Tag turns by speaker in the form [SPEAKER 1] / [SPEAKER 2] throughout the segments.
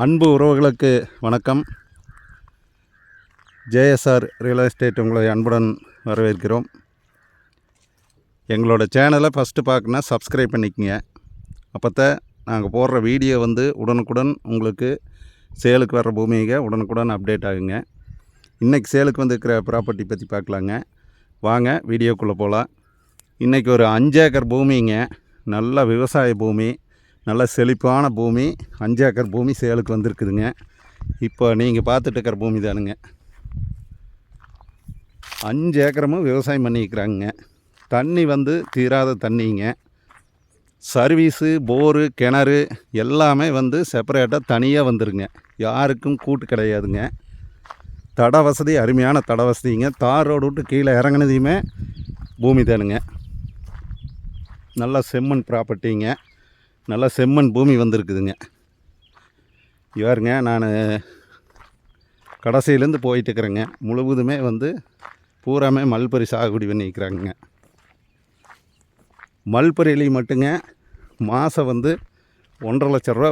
[SPEAKER 1] அன்பு உறவுகளுக்கு வணக்கம். ஜேஎஸ்ஆர் ரியல் எஸ்டேட் உங்களை அன்புடன் வரவேற்கிறோம். எங்களோட சேனலை ஃபஸ்ட்டு பார்க்கணுன்னா சப்ஸ்கிரைப் பண்ணிக்கங்க. அப்போத்தான் நாங்கள் போடுற வீடியோ உடனுக்குடன் உங்களுக்கு சேலுக்கு வர்ற பூமிங்க உடனுக்குடன் அப்டேட் ஆகுங்க. இன்றைக்கி சேலுக்கு வந்துருக்கிற ப்ராப்பர்ட்டி பற்றி பார்க்கலாங்க. வாங்க வீடியோக்குள்ளே போகலாம். இன்றைக்கி ஒரு 5 ஏக்கர் பூமிங்க, நல்ல விவசாய பூமி, நல்ல செழிப்பான பூமி. 5 ஏக்கர் பூமி சேலுக்கு வந்திருக்குதுங்க. இப்போ நீங்கள் பார்த்துட்டு இருக்கிற பூமி தானுங்க. 5 ஏக்கரமும் விவசாயம் பண்ணிக்கிறாங்க. தண்ணி தீராத தண்ணிங்க. சர்வீஸு, போரு, கிணறு எல்லாமே செப்பரேட்டாக தனியாக வந்துருங்க. யாருக்கும் கூட்டு கிடையாதுங்க. தட வசதி, அருமையான தட வசதிங்க. தார் ரோடு விட்டு கீழே இறங்கினதையுமே பூமி தானுங்க. நல்லா செம்மண் ப்ராப்பர்ட்டிங்க. நல்லா செம்மண் பூமி வந்திருக்குதுங்க. இவருங்க, நான் கடைசியிலேருந்து போயிட்டுருக்குறேங்க. முழுவதுமே பூராமே மல்பரி சாகுபடி பண்ணிக்கிறாங்க. மல்பரியிலையும் மட்டுங்க மாதம் 1,50,000 ரூபா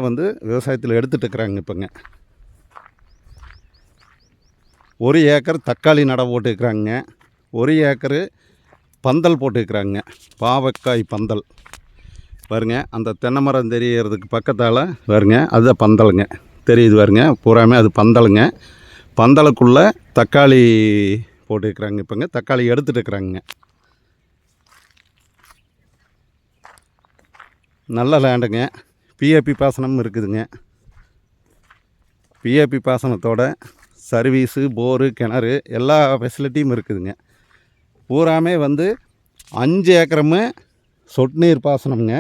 [SPEAKER 1] விவசாயத்தில் எடுத்துகிட்டு இருக்கிறாங்க. இப்போங்க 1 ஏக்கர் தக்காளி நட போட்டுருக்குறாங்க. 1 ஏக்கரு பந்தல் போட்டுருக்குறாங்க. பாவக்காய் பந்தல் பாருங்க. அந்த தென்னை மரம் தெரியறதுக்கு பக்கத்தால் பாருங்க, அதுதான் பந்தலுங்க. தெரியுது பாருங்க, பூராமே அது பந்தலுங்க. பந்தலுக்குள்ளே தக்காளி போட்டுருக்குறாங்க. இப்போங்க தக்காளி எடுத்துகிட்டு இருக்கிறாங்க. நல்ல லேண்டுங்க. பிஏபி பாசனம் இருக்குதுங்க. பிஏபி பாசனத்தோட சர்வீஸு, போரு, கிணறு எல்லா ஃபெசிலிட்டியும் இருக்குதுங்க. பூராமே 5 ஏக்கரமே சொட்டு நீர் பாசனம்ங்க.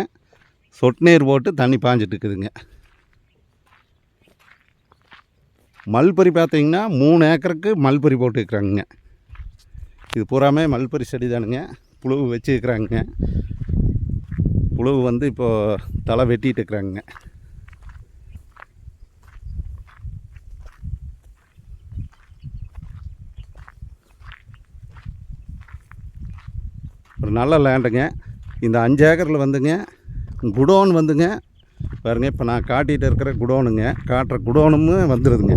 [SPEAKER 1] சொட்டு நீர் போட்டு தண்ணி பாஞ்சிட்டு இருக்குதுங்க. மல்பரி பார்த்திங்கன்னா 3 ஏக்கருக்கு மல்பரி போட்டுருக்குறாங்க. இது பூராமே மல்பரி செடி தானுங்க. புழுவு வச்சுருக்குறாங்க. புழுவு இப்போது தலை வெட்டிகிட்டு இருக்கிறாங்க. ஒரு நல்ல லேண்டுங்க. இந்த 5 ஏக்கரில் குடோன் பாருங்க. இப்போ நான் காட்டிகிட்டு இருக்கிற குடோனுங்க, காட்டுற குடோனும் வந்துடுதுங்க.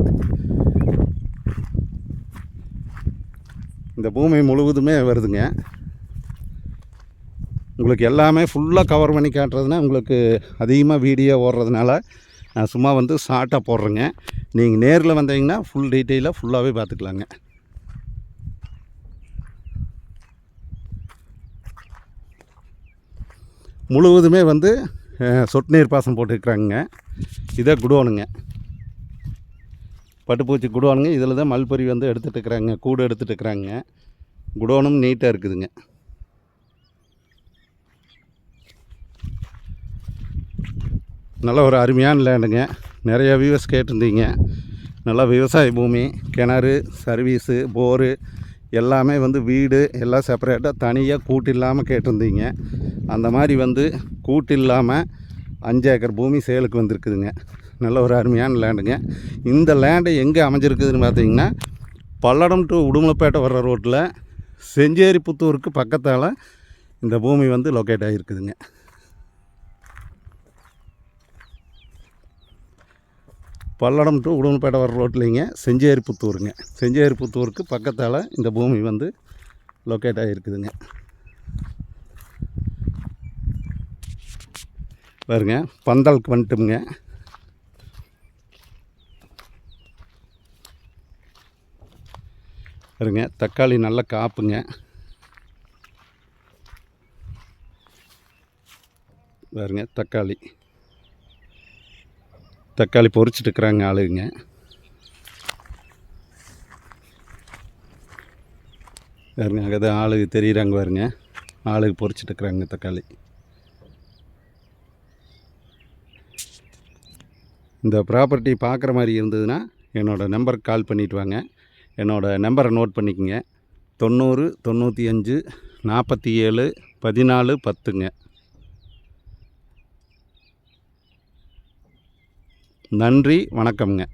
[SPEAKER 1] இந்த பூமி முழுவதுமே வருதுங்க. உங்களுக்கு எல்லாமே ஃபுல்லாக கவர் பண்ணி காட்டுறதுனா உங்களுக்கு அதிகமாக வீடியோ ஓடுறதுனால நான் சும்மா ஷார்ட்டாக போடுறேங்க. நீங்கள் நேரில் வந்தீங்கன்னா ஃபுல் டீட்டெயிலாக ஃபுல்லாகவே பார்த்துக்கலாங்க. முழுவதுமே சொட்டு நீர் பாசனம் போட்டுருக்குறாங்க. இதே குடோனுங்க, பட்டுப்பூச்சி குடோனுங்க. இதில் தான் மல்பரி எடுத்துகிட்டு இருக்கிறாங்க, கூடு எடுத்துகிட்டு இருக்கிறாங்க. குடோனும் நீட்டாக இருக்குதுங்க. நல்ல ஒரு அருமையான லேண்டுங்க. நிறைய வியூவர்ஸ் கேட்டிருந்தீங்க. நல்லா விவசாய பூமி, கிணறு, சர்வீஸு, போரு எல்லாமே வீடு எல்லாம் செப்பரேட்டாக தனியாக கூட்டு இல்லாமல் கேட்டிருந்தீங்க. அந்த மாதிரி கூட்டு இல்லாமல் 5 ஏக்கர் பூமி சேலுக்கு வந்திருக்குதுங்க. நல்ல ஒரு அருமையான லேண்டுங்க. இந்த லேண்டு எங்கே அமைஞ்சிருக்குதுன்னு பார்த்தீங்கன்னா, பல்லடம் டு உடுமலைப்பேட்டை வர்ற ரோட்டில் செஞ்சேரி புத்தூருக்கு பக்கத்தால் இந்த பூமி லொக்கேட் ஆகிருக்குதுங்க. பல்லடம் டு உடுமலைப்பேட்டை வர்ற ரோட்லிங்க செஞ்சேரி புத்தூருங்க. செஞ்சேரி புத்தூருக்கு பக்கத்தால் இந்த பூமி லொக்கேட் ஆகிருக்குதுங்க. பாருங்க, பந்தலுக்கு வந்துட்டுங்க. பாருங்க, தக்காளி நல்ல காப்புங்க. பாருங்க, தக்காளி பொறிச்சிட்டு இருக்கிறாங்க ஆளுங்க. பாருங்க, அங்கே ஆளுக்கு தெரியுறாங்க. பாருங்க, ஆளுக்கு பொறிச்சிட்டு இருக்கிறாங்க தக்காளி. இந்த ப்ராப்பர்ட்டி பார்க்குற மாதிரி இருந்ததுன்னா என்னோடய நம்பருக்கு கால் பண்ணிவிட்டு வாங்க. என்னோடய நம்பரை நோட் பண்ணிக்கோங்க. 90 95 47 14 10ங்க. நன்றி, வணக்கம்ங்க.